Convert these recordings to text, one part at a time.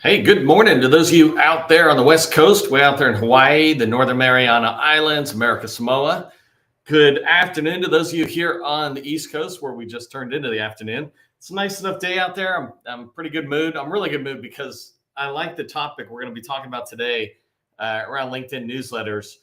Hey, good morning to those of you out there on the West Coast, way out there in Hawaii, the Northern Mariana Islands, America Samoa. Good afternoon to those of you here on the East Coast, where we just turned into the afternoon. It's a nice enough day out there. I'm pretty good mood. I'm really good mood because I like the topic we're going to be talking about today around LinkedIn newsletters.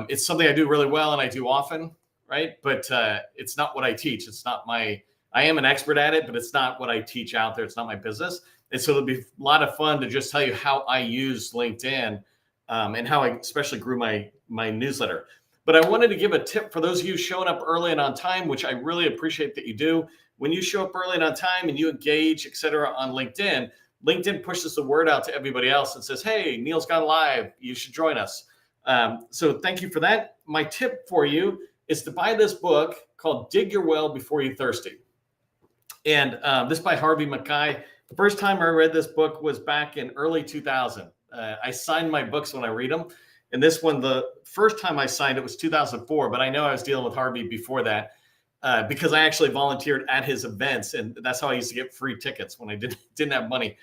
It's something I do really well and I do often, right? But it's not what I teach. I am an expert at it, but it's not what I teach out there. It's not my business. And so it'll be a lot of fun to just tell you how I use LinkedIn and how I especially grew my newsletter. But I wanted to give a tip for those of you showing up early and on time, which I really appreciate that you do. When you show up early and on time and you engage, et cetera, on LinkedIn, LinkedIn pushes the word out to everybody else and says, hey, Neil's gone live. You should join us. So thank you for that. My tip for you is to buy this book called Dig Your Well Before You're Thirsty. And this by Harvey Mackay. The first time I read this book was back in early 2000. I signed my books when I read them. And this one, the first time I signed it was 2004, but I know I was dealing with Harvey before that because I actually volunteered at his events. And that's how I used to get free tickets when I didn't have money.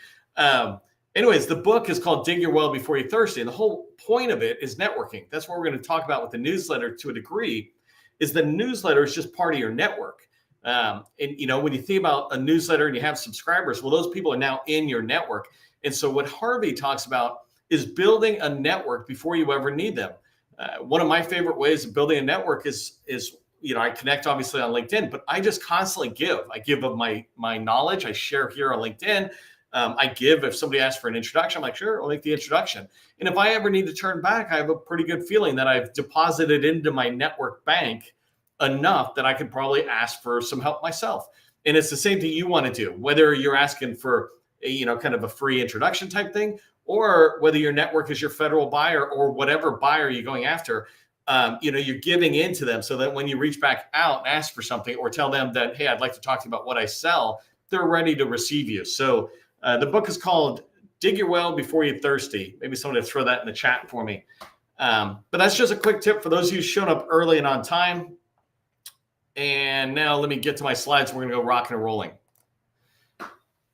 Anyways, the book is called Dig Your Well Before You're Thirsty. And the whole point of it is networking. That's what we're going to talk about with the newsletter to a degree, is the newsletter is just part of your network. And when you think about a newsletter and you have subscribers, well, those people are now in your network. And so what Harvey talks about is building a network before you ever need them. One of my favorite ways of building a network is I connect obviously on LinkedIn, but I just constantly give. I give of my knowledge. I share here on LinkedIn. I give if somebody asks for an introduction. I'm like, sure, I'll make the introduction. And if I ever need to turn back, I have a pretty good feeling that I've deposited into my network bank enough that I could probably ask for some help myself. And it's the same thing you want to do, whether you're asking for kind of a free introduction type thing, or whether your network is your federal buyer or whatever buyer you're going after. You're giving into them so that when you reach back out and ask for something or tell them that, hey, I'd like to talk to you about what I sell, they're ready to receive you. So the book is called Dig Your Well Before You're Thirsty. Maybe somebody will throw that in the chat for me. But that's just a quick tip for those of you showing up early and on time. And now let me get to my slides. We're going to go rocking and rolling.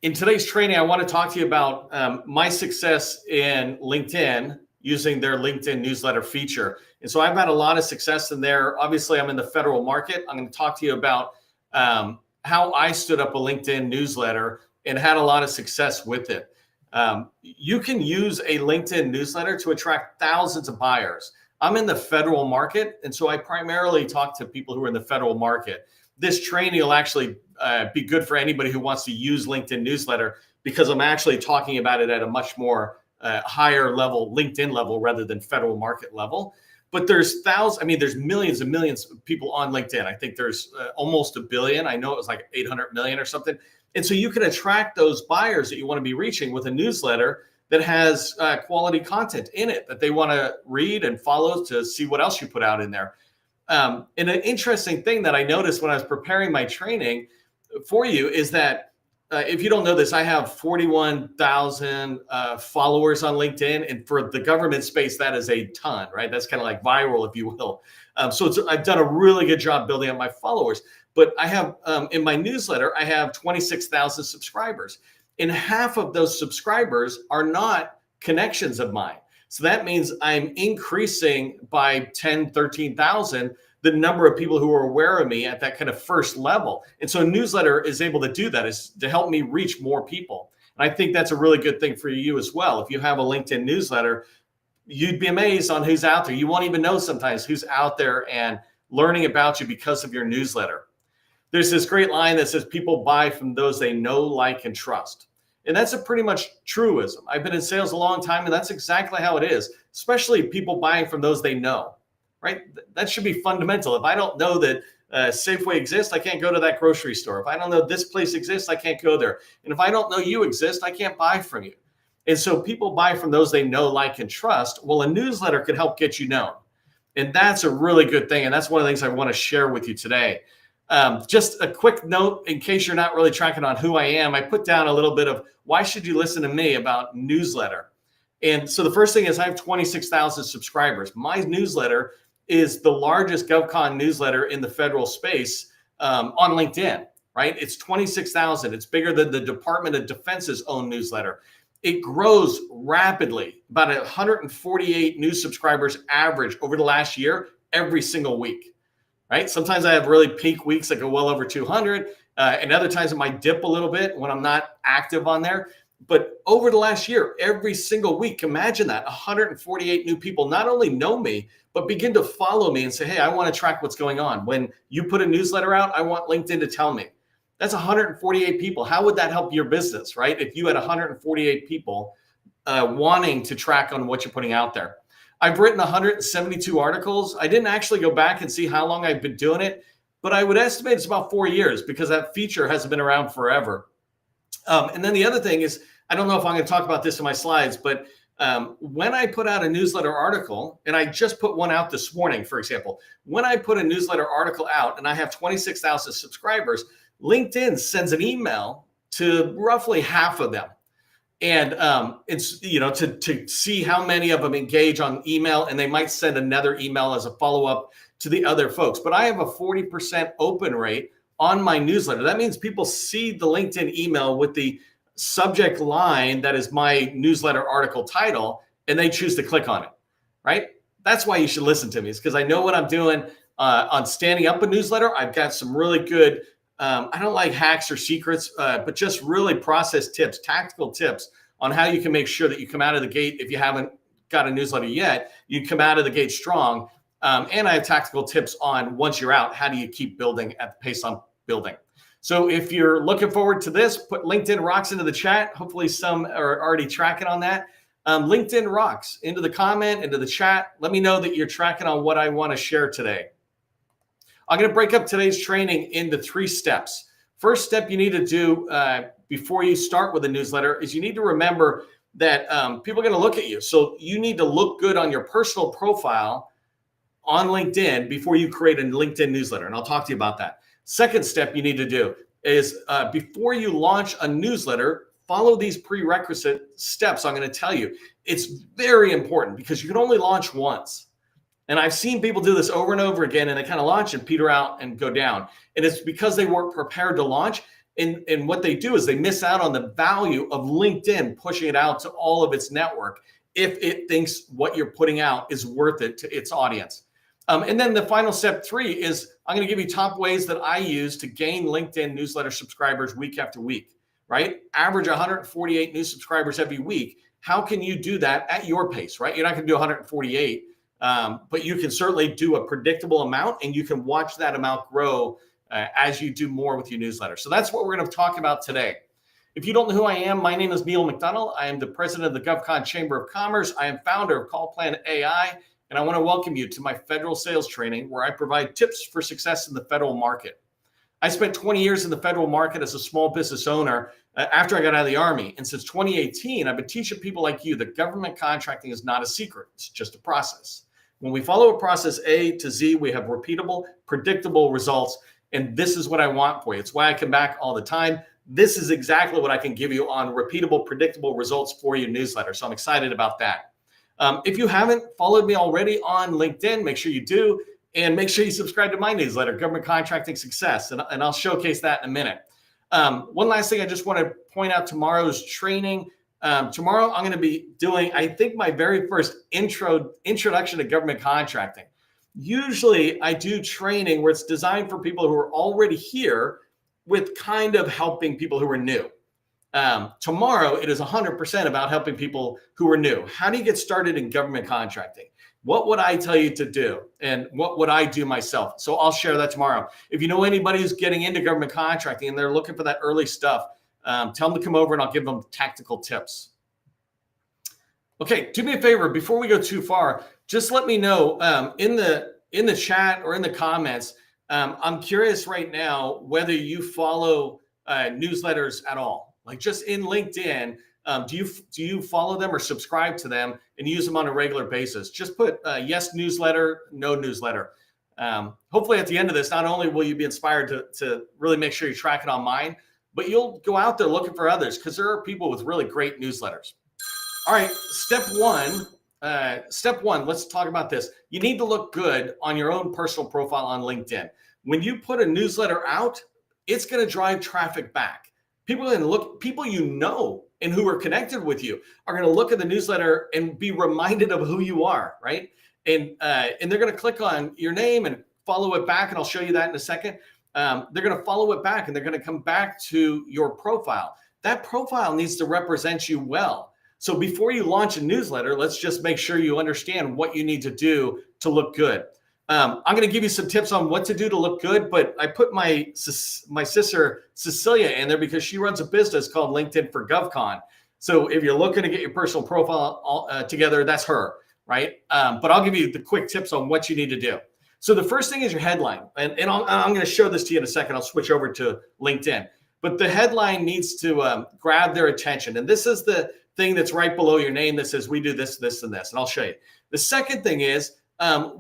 In today's training, I want to talk to you about my success in LinkedIn using their LinkedIn newsletter feature. And so I've had a lot of success in there. Obviously, I'm in the federal market. I'm going to talk to you about how I stood up a LinkedIn newsletter and had a lot of success with it. You can use a LinkedIn newsletter to attract thousands of buyers. I'm in the federal market, and so I primarily talk to people who are in the federal market. This training will actually be good for anybody who wants to use LinkedIn newsletter because I'm actually talking about it at a much more higher level, LinkedIn level, rather than federal market level. But there's there's millions and millions of people on LinkedIn. I think there's almost 1 billion. I know it was like 800 million or something. And so you can attract those buyers that you want to be reaching with a newsletter that has quality content in it that they want to read and follow to see what else you put out in there. And an interesting thing that I noticed when I was preparing my training for you is that if you don't know this, I have 41,000 followers on LinkedIn. And for the government space, that is a ton, right? That's kind of like viral, if you will. So I've done a really good job building up my followers. But I have in my newsletter, I have 26,000 subscribers. And half of those subscribers are not connections of mine. So that means I'm increasing by 10, 13,000 the number of people who are aware of me at that kind of first level. And so a newsletter is able to do that, is to help me reach more people. And I think that's a really good thing for you as well. If you have a LinkedIn newsletter, you'd be amazed on who's out there. You won't even know sometimes who's out there and learning about you because of your newsletter. There's this great line that says people buy from those they know, like, and trust. And that's a pretty much truism. I've been in sales a long time, and that's exactly how it is, especially people buying from those they know, right? That should be fundamental. If I don't know that Safeway exists, I can't go to that grocery store. If I don't know this place exists, I can't go there. And if I don't know you exist, I can't buy from you. And so people buy from those they know, like, and trust. Well, a newsletter could help get you known. And that's a really good thing. And that's one of the things I want to share with you today. Just a quick note, in case you're not really tracking on who I am, I put down a little bit of why should you listen to me about newsletter. And so the first thing is I have 26,000 subscribers. My newsletter is the largest GovCon newsletter in the federal space on LinkedIn, right? It's 26,000. It's bigger than the Department of Defense's own newsletter. it grows rapidly, about 148 new subscribers average over the last year, every single week, right? Sometimes I have really peak weeks that go well over 200, and other times it might dip a little bit when I'm not active on there. But over the last year, every single week, imagine that 148 new people not only know me, but begin to follow me and say, hey, I want to track what's going on. When you put a newsletter out, I want LinkedIn to tell me. That's 148 people. How would that help your business, right? If you had 148 people wanting to track on what you're putting out there. I've written 172 articles. I didn't actually go back and see how long I've been doing it, but I would estimate it's about 4 years because that feature hasn't been around forever. And then the other thing is, I don't know if I'm going to talk about this in my slides, but when I put out a newsletter article, and I just put one out this morning, for example, when I put a newsletter article out and I have 26,000 subscribers, LinkedIn sends an email to roughly half of them. And it's, to see how many of them engage on email, and they might send another email as a follow-up to the other folks. But I have a 40% open rate on my newsletter. That means people see the LinkedIn email with the subject line that is my newsletter article title, and they choose to click on it, right? That's why you should listen to me, is because I know what I'm doing on standing up a newsletter. I've got some really good, I don't like hacks or secrets, but just really process tips, tactical tips on how you can make sure that you come out of the gate. If you haven't got a newsletter yet, you come out of the gate strong. And I have tactical tips on, once you're out, how do you keep building at the pace I'm building. So if you're looking forward to this, put LinkedIn Rocks into the chat. Hopefully some are already tracking on that. LinkedIn Rocks into the comment, into the chat. Let me know that you're tracking on what I want to share today. I'm going to break up today's training into 3 steps. First step you need to do before you start with a newsletter is you need to remember that people are going to look at you. So you need to look good on your personal profile on LinkedIn before you create a LinkedIn newsletter. And I'll talk to you about that. Second step you need to do is before you launch a newsletter, follow these prerequisite steps I'm going to tell you. It's very important because you can only launch once. And I've seen people do this over and over again, and they kind of launch and peter out and go down. And it's because they weren't prepared to launch. And what they do is they miss out on the value of LinkedIn pushing it out to all of its network if it thinks what you're putting out is worth it to its audience. And then the final step 3 is I'm going to give you top ways that I use to gain LinkedIn newsletter subscribers week after week, right? Average 148 new subscribers every week. How can you do that at your pace, right? You're not going to do 148, but you can certainly do a predictable amount, and you can watch that amount grow as you do more with your newsletter. So that's what we're going to talk about today. If you don't know who I am, my name is Neil McDonald. I am the president of the GovCon Chamber of Commerce. I am founder of Call Plan AI. And I want to welcome you to my federal sales training, where I provide tips for success in the federal market. I spent 20 years in the federal market as a small business owner after I got out of the Army. And since 2018, I've been teaching people like you that government contracting is not a secret. It's just a process. When we follow a process A to Z, we have repeatable, predictable results. And this is what I want for you. It's why I come back all the time. This is exactly what I can give you on repeatable, predictable results for your newsletter. So I'm excited about that. If you haven't followed me already on LinkedIn, make sure you do, and make sure you subscribe to my newsletter, Government Contracting Success, and I'll showcase that in a minute. One last thing I just want to point out tomorrow's training. Tomorrow I'm going to be doing, I think, my very first introduction to government contracting. Usually I do training where it's designed for people who are already here with kind of helping people who are new. Tomorrow, it is 100% about helping people who are new. How do you get started in government contracting? What would I tell you to do? And what would I do myself? So I'll share that tomorrow. If you know anybody who's getting into government contracting and they're looking for that early stuff, tell them to come over and I'll give them tactical tips. Okay, do me a favor, before we go too far, just let me know in the chat or in the comments. I'm curious right now whether you follow newsletters at all. Like just in LinkedIn, do you follow them or subscribe to them and use them on a regular basis? Just put yes newsletter, no newsletter. Hopefully at the end of this, not only will you be inspired to really make sure you track it on mine, but you'll go out there looking for others, because there are people with really great newsletters. All right, step one, let's talk about this. You need to look good on your own personal profile on LinkedIn. When you put a newsletter out, it's going to drive traffic back. People are going to look, people you know and who are connected with you are going to look at the newsletter and be reminded of who you are, right? And they're going to click on your name and follow it back. And I'll show you that in a second. They're going to follow it back and they're going to come back to your profile. That profile needs to represent you well. So before you launch a newsletter, let's just make sure you understand what you need to do to look good. I'm going to give you some tips on what to do to look good, but I put my sister Cecilia in there because she runs a business called LinkedIn for GovCon. So if you're looking to get your personal profile together, that's her, right? But I'll give you the quick tips on what you need to do. So the first thing is your headline. And I'm going to show this to you in a second. I'll switch over to LinkedIn. But the headline needs to grab their attention. And this is the thing that's right below your name that says, we do this, this, and this. And I'll show you. The second thing is,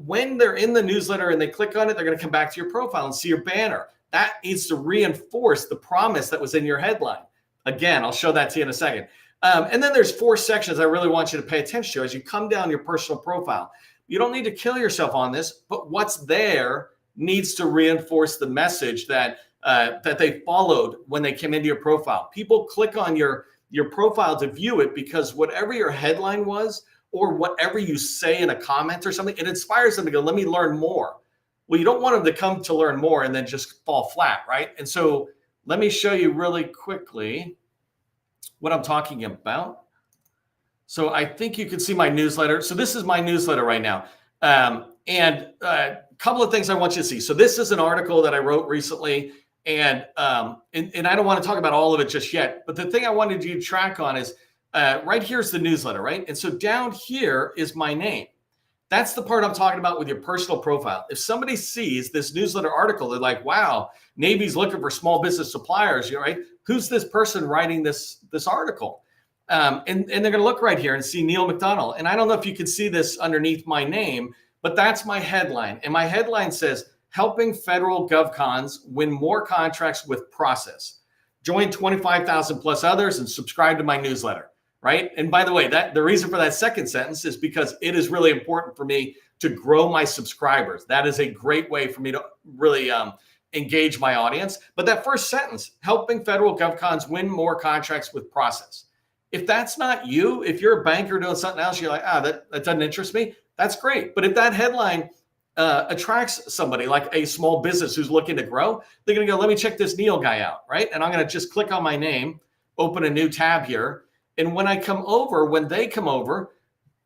when they're in the newsletter and they click on it, they're going to come back to your profile and see your banner. That needs to reinforce the promise that was in your headline. Again, I'll show that to you in a second. And then there's 4 sections I really want you to pay attention to as you come down your personal profile. You don't need to kill yourself on this, but what's there needs to reinforce the message that they followed when they came into your profile. People click on your profile to view it because whatever your headline was, or whatever you say in a comment or something, it inspires them to go, let me learn more. Well, you don't want them to come to learn more and then just fall flat, right? And so let me show you really quickly what I'm talking about. So I think you can see my newsletter. So this is my newsletter right now. And a couple of things I want you to see. So this is an article that I wrote recently, and I don't want to talk about all of it just yet, but the thing I wanted you to track on is right here's the newsletter, right? And so down here is my name. That's the part I'm talking about with your personal profile. If somebody sees this newsletter article, they're like, wow, Navy's looking for small business suppliers, right? Who's this person writing this article? And they're going to look right here and see Neil McDonald. And I don't know if you can see this underneath my name, but that's my headline. And my headline says, helping federal GovCons win more contracts with process. Join 25,000 plus others and subscribe to my newsletter. Right. And by the way, the reason for that second sentence is because it is really important for me to grow my subscribers. That is a great way for me to really engage my audience. But that first sentence, helping federal GovCons win more contracts with process. If that's not you, if you're a banker doing something else, you're like, that doesn't interest me. That's great. But if that headline attracts somebody like a small business who's looking to grow, they're going to go, let me check this Neil guy out. Right. And I'm going to just click on my name, open a new tab here. And when they come over,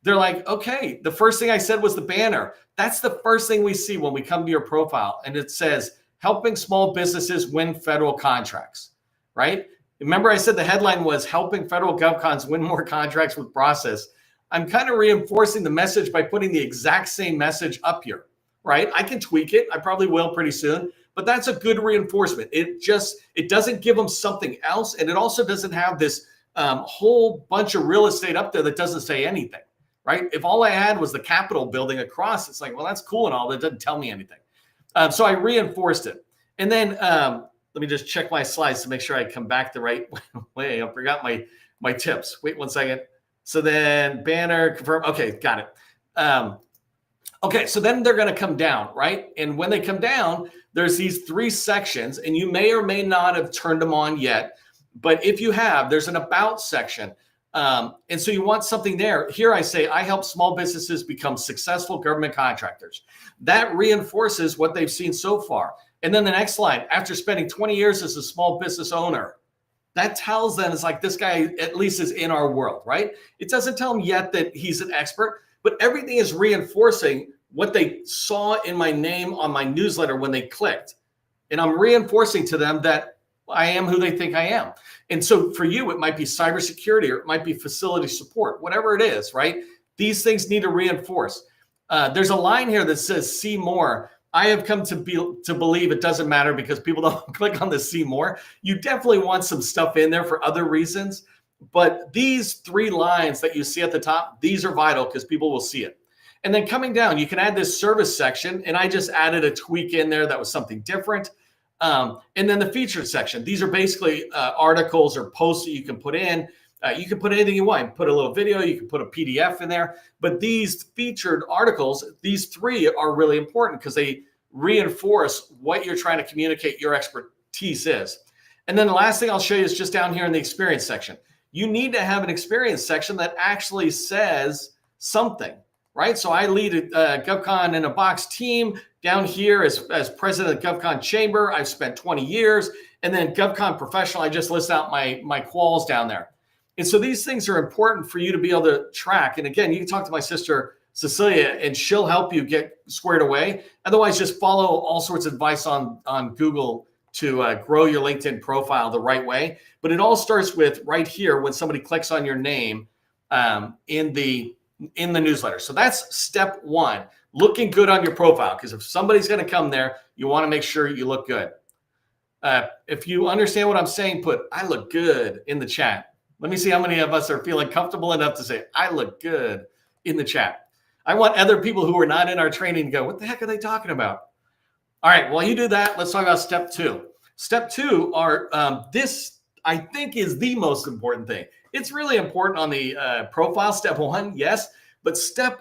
they're like, okay, the first thing I said was the banner. That's the first thing we see when we come to your profile. And it says, helping small businesses win federal contracts, right? Remember I said the headline was helping federal GovCons win more contracts with process. I'm kind of reinforcing the message by putting the exact same message up here, right? I can tweak it. I probably will pretty soon, but that's a good reinforcement. It doesn't give them something else. And it also doesn't have this whole bunch of real estate up there that doesn't say anything, right? If all I had was the Capitol building across, it's like, well, that's cool and all, that doesn't tell me anything. So I reinforced it. And then let me just check my slides to make sure I come back the right way. I forgot my tips. Wait 1 second. So then banner, confirm. Okay, got it. Okay, so then they're going to come down, right? And when they come down, there's these 3 sections, and you may or may not have turned them on yet. But if you have, there's an about section. And so you want something there. Here I say, I help small businesses become successful government contractors. That reinforces what they've seen so far. And then the next line, after spending 20 years as a small business owner, that tells them it's like this guy at least is in our world, right? It doesn't tell them yet that he's an expert, but everything is reinforcing what they saw in my name on my newsletter when they clicked. And I'm reinforcing to them that I am who they think I am. And so for you, it might be cybersecurity or it might be facility support, whatever it is, right? These things need to reinforce. There's a line here that says, see more. I have come to believe it doesn't matter because people don't click on the see more. You definitely want some stuff in there for other reasons. But these 3 lines that you see at the top, these are vital because people will see it. And then coming down, you can add this service section. And I just added a tweak in there that was something different. And then the featured section. These are basically articles or posts that you can put in. You can put anything you want. You can put a little video. You can put a PDF in there. But these featured articles, these 3 are really important because they reinforce what you're trying to communicate your expertise is. And then the last thing I'll show you is just down here in the experience section. You need to have an experience section that actually says something, right? So I lead a GovCon in a Box team down here as president of GovCon Chamber. I've spent 20 years. And then GovCon Professional, I just list out my quals down there. And so these things are important for you to be able to track. And again, you can talk to my sister, Cecilia, and she'll help you get squared away. Otherwise, just follow all sorts of advice on Google to grow your LinkedIn profile the right way. But it all starts with right here when somebody clicks on your name in the newsletter. So that's step one, looking good on your profile. Because if somebody's going to come there, you want to make sure you look good. If you understand what I'm saying, put "I look good" in the chat. Let me see how many of us are feeling comfortable enough to say "I look good" in the chat. I want other people who are not in our training to go, "What the heck are they talking about?" All right, while you do that, let's talk about step two. Step two are this, I think, is the most important thing. It's really important on the profile, step one, yes, but step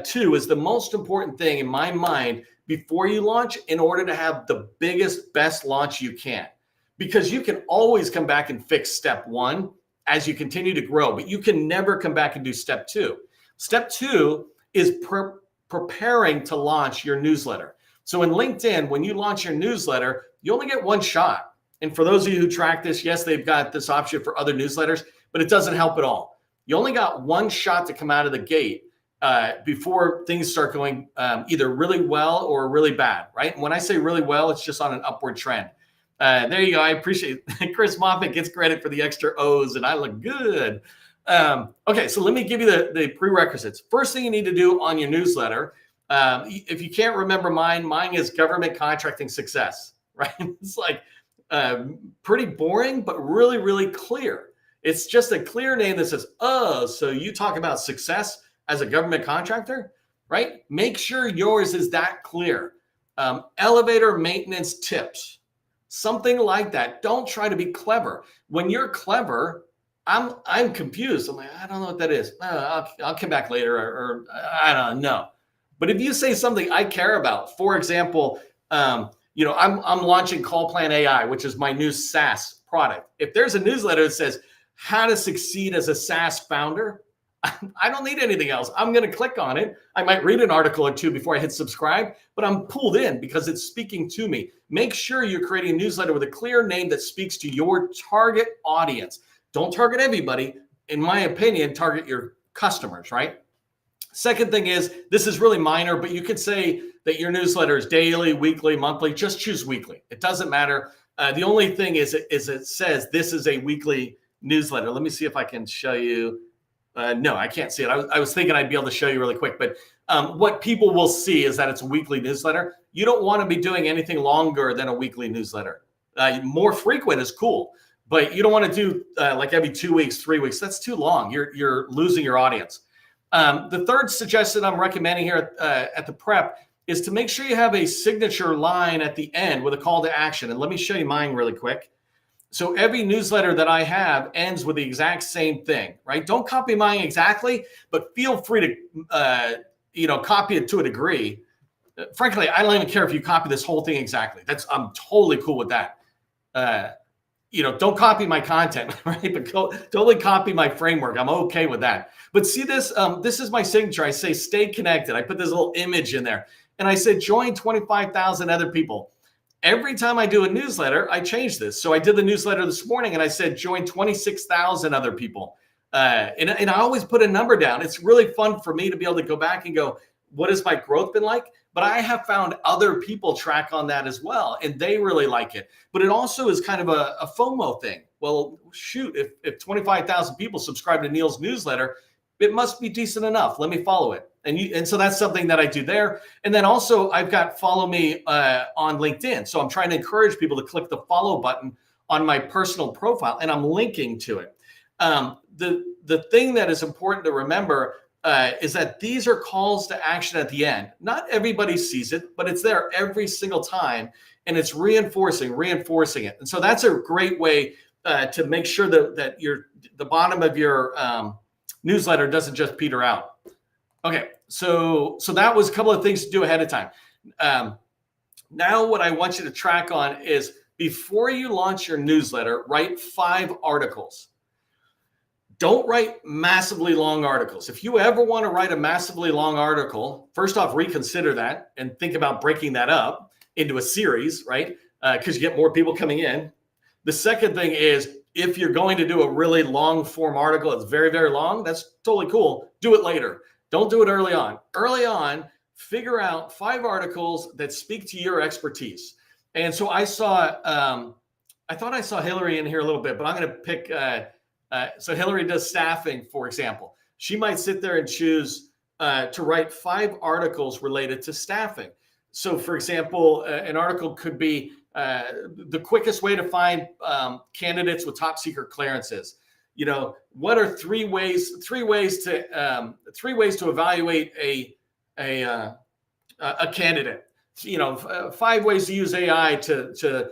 two is the most important thing in my mind before you launch in order to have the biggest, best launch you can. Because you can always come back and fix step one as you continue to grow, but you can never come back and do step two. Step two is preparing to launch your newsletter. So in LinkedIn, when you launch your newsletter, you only get one shot. And for those of you who track this, yes, they've got this option for other newsletters, but it doesn't help at all. You only got one shot to come out of the gate before things start going either really well or really bad, right? And when I say really well, it's just on an upward trend. There you go. I appreciate it. Chris Moffitt gets credit for the extra O's and "I look good." Okay, so let me give you the prerequisites. First thing you need to do on your newsletter, if you can't remember mine is government contracting success, right? It's like pretty boring, but really, really clear. It's just a clear name that says, "Oh, so you talk about success as a government contractor," right? Make sure yours is that clear. Elevator maintenance tips, something like that. Don't try to be clever. When you're clever, I'm confused. I'm like, I don't know what that is. I'll come back later, or I don't know. But if you say something I care about, for example, I'm launching Call Plan AI, which is my new SaaS product. If there's a newsletter that says how to succeed as a SaaS founder, I don't need anything else. I'm going to click on it. I might read an article or two before I hit subscribe, but I'm pulled in because it's speaking to me. Make sure you're creating a newsletter with a clear name that speaks to your target audience. Don't target everybody. In my opinion, target your customers, right? Second thing is, this is really minor, but you could say that your newsletter is daily, weekly, monthly. Just choose weekly. It doesn't matter. The only thing is it says this is a weekly newsletter. Let me see if I can show you. No, I can't see it. I was thinking I'd be able to show you really quick, but what people will see is that it's a weekly newsletter. You don't want to be doing anything longer than a weekly newsletter. More frequent is cool, but you don't want to do like every 2 weeks, 3 weeks. That's too long. You're losing your audience. The third suggestion I'm recommending here at the prep is to make sure you have a signature line at the end with a call to action. And let me show you mine really quick. So every newsletter that I have ends with the exact same thing, right? Don't copy mine exactly, but feel free to, copy it to a degree. Frankly, I don't even care if you copy this whole thing exactly. I'm totally cool with that. Don't copy my content, right? But totally copy my framework. I'm okay with that. But see this? This is my signature. I say, stay connected. I put this little image in there. And I said, join 25,000 other people. Every time I do a newsletter, I change this. So I did the newsletter this morning and I said, join 26,000 other people. And I always put a number down. It's really fun for me to be able to go back and go, what has my growth been like? But I have found other people track on that as well, and they really like it. But it also is kind of a FOMO thing. Well, shoot, if 25,000 people subscribe to Neil's newsletter, it must be decent enough. Let me follow it. And so that's something that I do there. And then also I've got follow me on LinkedIn. So I'm trying to encourage people to click the follow button on my personal profile, and I'm linking to it. The thing that is important to remember is that these are calls to action at the end. Not everybody sees it, but it's there every single time, and it's reinforcing it. And so that's a great way to make sure that the bottom of your newsletter doesn't just peter out. Okay, so that was a couple of things to do ahead of time. Now what I want you to track on is before you launch your newsletter, write 5 articles. Don't write massively long articles. If you ever want to write a massively long article, first off, reconsider that and think about breaking that up into a series, right? Because you get more people coming in. The second thing is, if you're going to do a really long form article, it's very, very long, that's totally cool. Do it later. Don't do it early on. Early on, figure out 5 articles that speak to your expertise. And so I thought I saw Hillary in here a little bit, but I'm going to pick, so Hillary does staffing, for example. She might sit there and choose to write 5 articles related to staffing. So for example, an article could be the quickest way to find candidates with top secret clearances. You know, what are 3 ways to evaluate a candidate? You know, 5 ways to use AI to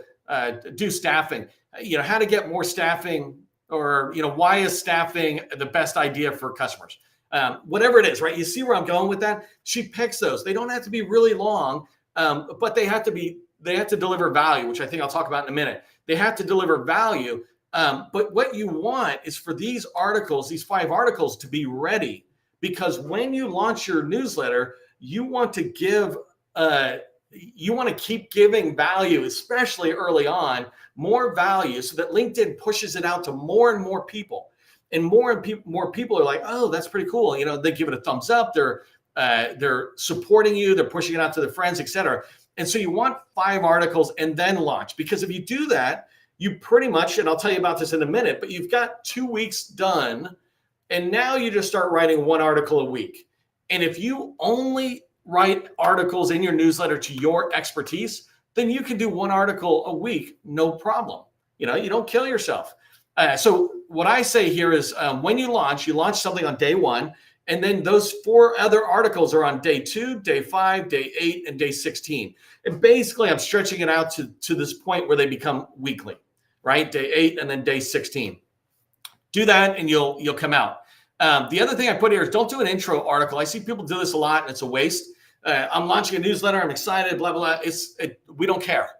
do staffing. You know, how to get more staffing, or, you know, why is staffing the best idea for customers? Whatever it is, right? You see where I'm going with that? She picks those. They don't have to be really long, but they have to deliver value, which I think I'll talk about in a minute. They have to deliver value. But what you want is for these articles, these 5 articles, to be ready, because when you launch your newsletter, you want to keep giving value, especially early on, more value, so that LinkedIn pushes it out to more and more people. And more people are like, oh, that's pretty cool. You know, they give it a thumbs up. They're supporting you. They're pushing it out to their friends, etc. And so you want 5 articles and then launch, because if you do that, you pretty much, and I'll tell you about this in a minute, but you've got 2 weeks done, and now you just start writing 1 article a week. And if you only write articles in your newsletter to your expertise, then you can do 1 article a week, no problem. You know, you don't kill yourself. So what I say here is, when you launch something on day 1, and then those 4 other articles are on day 2, day 5, day 8, and day 16. And basically, I'm stretching it out to this point where they become weekly, right? Day 8 and then day 16. Do that, and you'll come out. The other thing I put here is, don't do an intro article. I see people do this a lot, and it's a waste. I'm launching a newsletter. I'm excited, blah, blah, blah. We don't care.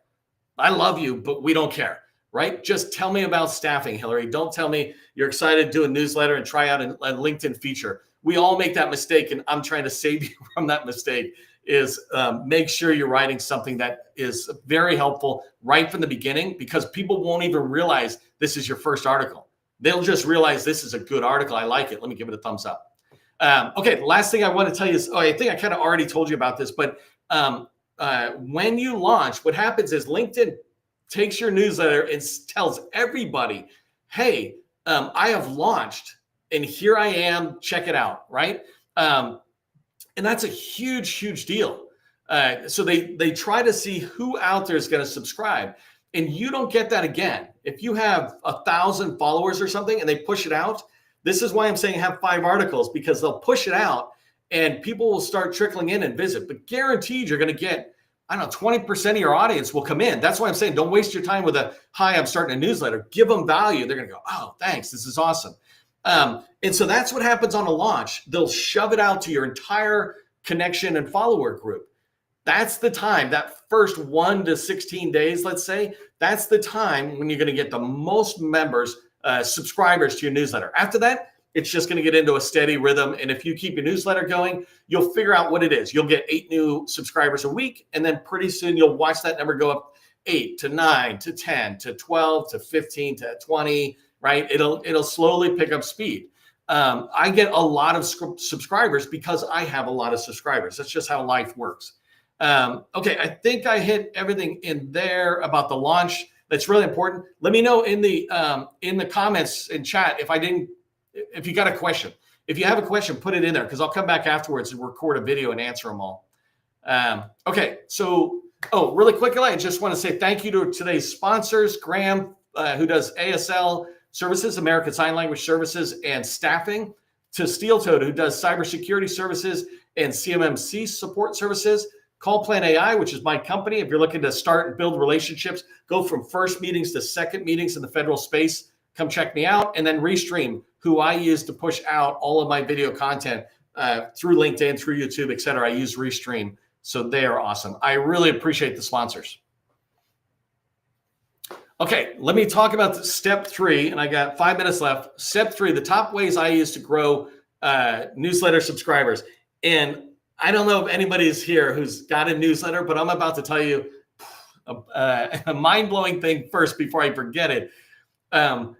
I love you, but we don't care, right? Just tell me about staffing, Hillary. Don't tell me you're excited to do a newsletter and try out a LinkedIn feature. We all make that mistake, and I'm trying to save you from that mistake. Is make sure you're writing something that is very helpful right from the beginning, because people won't even realize this is your first article. They'll just realize this is a good article. I like it. Let me give it a thumbs up. Okay, last thing I want to tell you is, I think I kind of already told you about this, but when you launch, what happens is LinkedIn takes your newsletter and tells everybody, hey, I have launched, and here I am, check it out, right? And that's a huge, huge deal. So they try to see who out there is going to subscribe. And you don't get that again. If you have 1,000 followers or something and they push it out, this is why I'm saying have 5 articles, because they'll push it out and people will start trickling in and visit. But guaranteed you're going to get, I don't know, 20% of your audience will come in. That's why I'm saying don't waste your time with a, hi, I'm starting a newsletter. Give them value. They're going to go, oh, thanks. This is awesome. And so that's what happens on a launch. They'll shove it out to your entire connection and follower group. That's the time, that first 1 to 16 days, let's say, that's the time when you're going to get the most members, subscribers to your newsletter. After that, it's just going to get into a steady rhythm. And if you keep your newsletter going, you'll figure out what it is. You'll get 8 new subscribers a week. And then pretty soon you'll watch that number go up 8 to 9 to 10 to 12 to 15 to 20, right? It'll slowly pick up speed. I get a lot of subscribers because I have a lot of subscribers. That's just how life works. Okay, I think I hit everything in there about the launch. That's really important. Let me know in the comments in chat if you got a question. If you have a question, put it in there, because I'll come back afterwards and record a video and answer them all. Okay, so really quickly, I just want to say thank you to today's sponsors, Graham, who does ASL services, American Sign Language services, and staffing, to Steel Toed, who does cybersecurity services and CMMC support services. Call Plan AI, which is my company. If you're looking to start and build relationships, go from first meetings to second meetings in the federal space, come check me out. And then Restream, who I use to push out all of my video content through LinkedIn, through YouTube, et cetera. I use Restream. So they are awesome. I really appreciate the sponsors. Okay, let me talk about step 3, and I got 5 minutes left. Step 3, the top ways I use to grow newsletter subscribers. And I don't know if anybody's here who's got a newsletter, but I'm about to tell you a mind-blowing thing first before I forget it.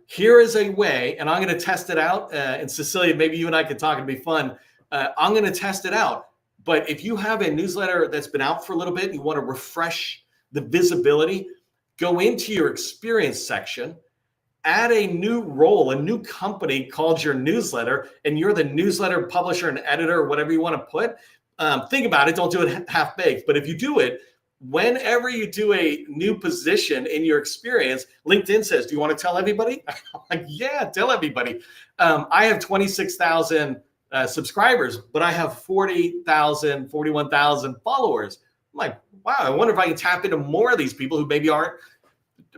Here is a way, and I'm going to test it out. And Cecilia, maybe you and I could talk. It'd be fun. I'm going to test it out. But if you have a newsletter that's been out for a little bit, and you want to refresh the visibility, go into your experience section, add a new role, a new company called your newsletter, and you're the newsletter publisher and editor, or whatever you want to put. Think about it. Don't do it half-baked. But if you do it, whenever you do a new position in your experience, LinkedIn says, do you want to tell everybody? I'm like, yeah, tell everybody. I have 26,000 subscribers, but I have 40,000, 41,000 followers. I'm like, wow, I wonder if I can tap into more of these people who maybe aren't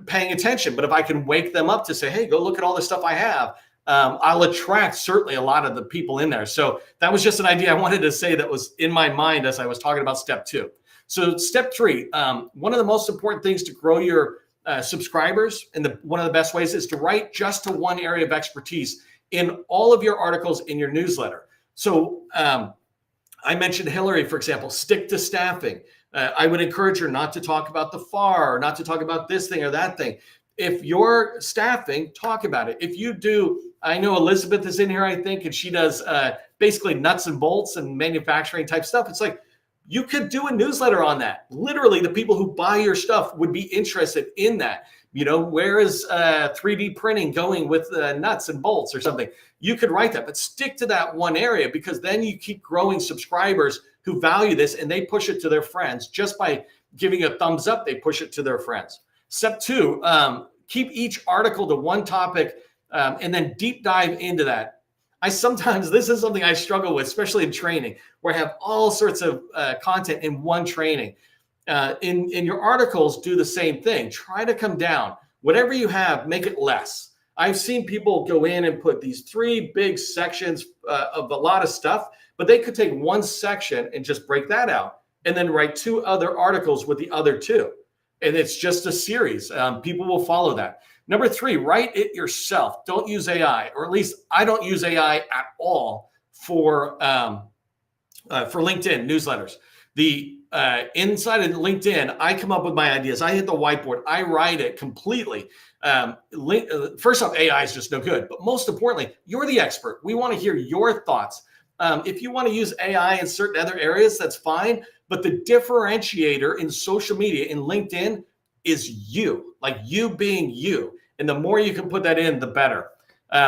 paying attention. But if I can wake them up to say, hey, go look at all the stuff I have, I'll attract certainly a lot of the people in there. So that was just an idea I wanted to say that was in my mind as I was talking about step 2. So step 3, one of the most important things to grow your subscribers, and one of the best ways is to write just to one area of expertise in all of your articles in your newsletter. So I mentioned Hillary, for example, stick to staffing. I would encourage her not to talk about the FAR, or not to talk about this thing or that thing. If you're staffing, talk about it. If you do, I know Elizabeth is in here, I think, and she does basically nuts and bolts and manufacturing type stuff. It's like, you could do a newsletter on that. Literally, the people who buy your stuff would be interested in that. You know, where is 3D printing going with nuts and bolts or something? You could write that, but stick to that one area, because then you keep growing subscribers who value this, and they push it to their friends. Just by giving a thumbs up, they push it to their friends. Step 2, keep each article to one topic, and then deep dive into that. This is something I struggle with, especially in training, where I have all sorts of content in one training. In your articles, do the same thing. Try to come down. Whatever you have, make it less. I've seen people go in and put these 3 big sections of a lot of stuff, but they could take one section and just break that out, and then write 2 other articles with the other 2. And it's just a series. People will follow that. Number 3, write it yourself. Don't use AI, or at least I don't use AI at all for LinkedIn newsletters. The inside of LinkedIn, I come up with my ideas. I hit the whiteboard. I write it completely. First off, AI is just no good. But most importantly, you're the expert. We want to hear your thoughts. If you want to use AI in certain other areas, that's fine. But the differentiator in social media, in LinkedIn, is you, like you being you. And the more you can put that in, the better.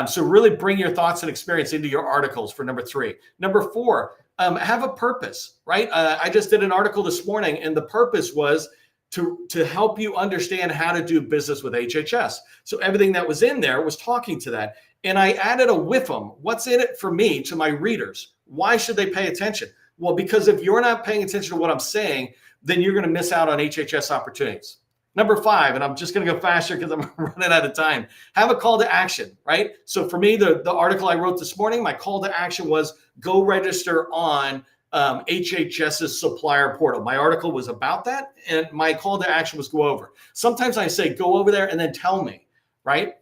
So really bring your thoughts and experience into your articles for number 3. Number 4, have a purpose, right? I just did an article this morning, and the purpose was to help you understand how to do business with HHS. So everything that was in there was talking to that. And I added a WIFM. What's in it for me, to my readers? Why should they pay attention? Well, because if you're not paying attention to what I'm saying, then you're going to miss out on HHS opportunities. Number 5, and I'm just going to go faster because I'm running out of time. Have a call to action, right? So for me, the article I wrote this morning, my call to action was go register on HHS's supplier portal. My article was about that, and my call to action was go over. Sometimes I say go over there and then tell me, right?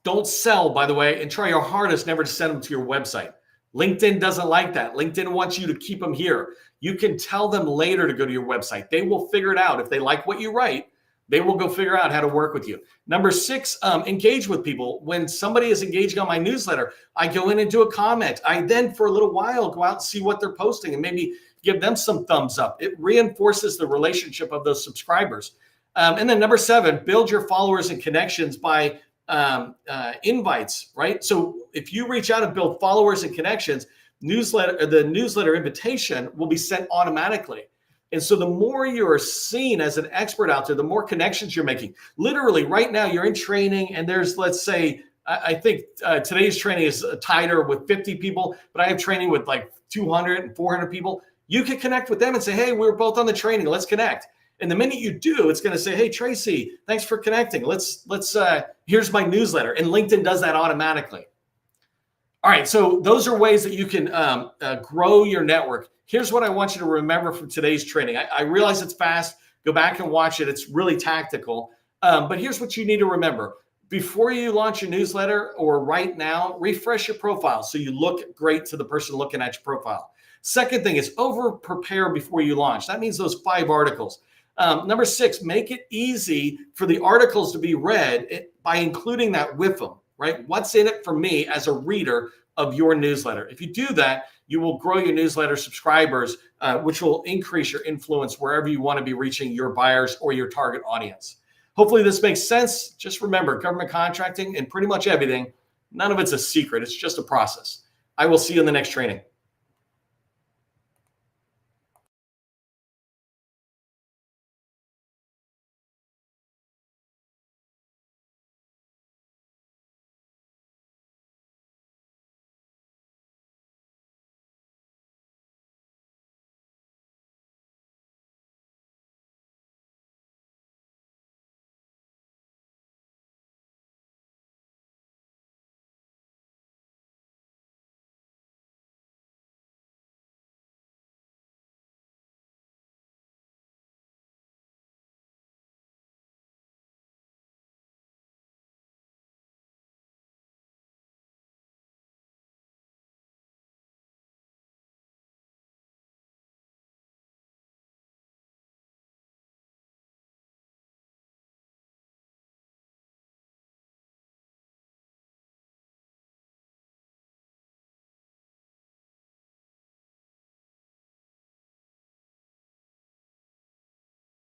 Don't sell, by the way, and try your hardest never to send them to your website. LinkedIn doesn't like that. LinkedIn wants you to keep them here. You can tell them later to go to your website. They will figure it out. If they like what you write, they will go figure out how to work with you. Number 6, engage with people. When somebody is engaging on my newsletter, I go in and do a comment. I then, for a little while, go out and see what they're posting and maybe give them some thumbs up. It reinforces the relationship of those subscribers. And then number 7, build your followers and connections by invites, right? So if you reach out and build followers and connections, the newsletter invitation will be sent automatically. And so the more you're seen as an expert out there, the more connections you're making. Literally right now you're in training, and there's, let's say, I think today's training is tighter with 50 people, but I have training with like 200 and 400 people. You can connect with them and say, hey, we're both on the training. Let's connect. And the minute you do, it's going to say, hey, Tracy, thanks for connecting. Here's my newsletter. And LinkedIn does that automatically. All right. So those are ways that you can grow your network. Here's what I want you to remember from today's training. I realize it's fast. Go back and watch it. It's really tactical. But here's what you need to remember. Before you launch your newsletter or right now, refresh your profile so you look great to the person looking at your profile. Second thing is over prepare before you launch. That means those 5 articles. Number 6, make it easy for the articles to be read by including that with them, right? What's in it for me as a reader of your newsletter? If you do that, you will grow your newsletter subscribers, which will increase your influence wherever you want to be reaching your buyers or your target audience. Hopefully this makes sense. Just remember, government contracting and pretty much everything, none of it's a secret. It's just a process. I will see you in the next training.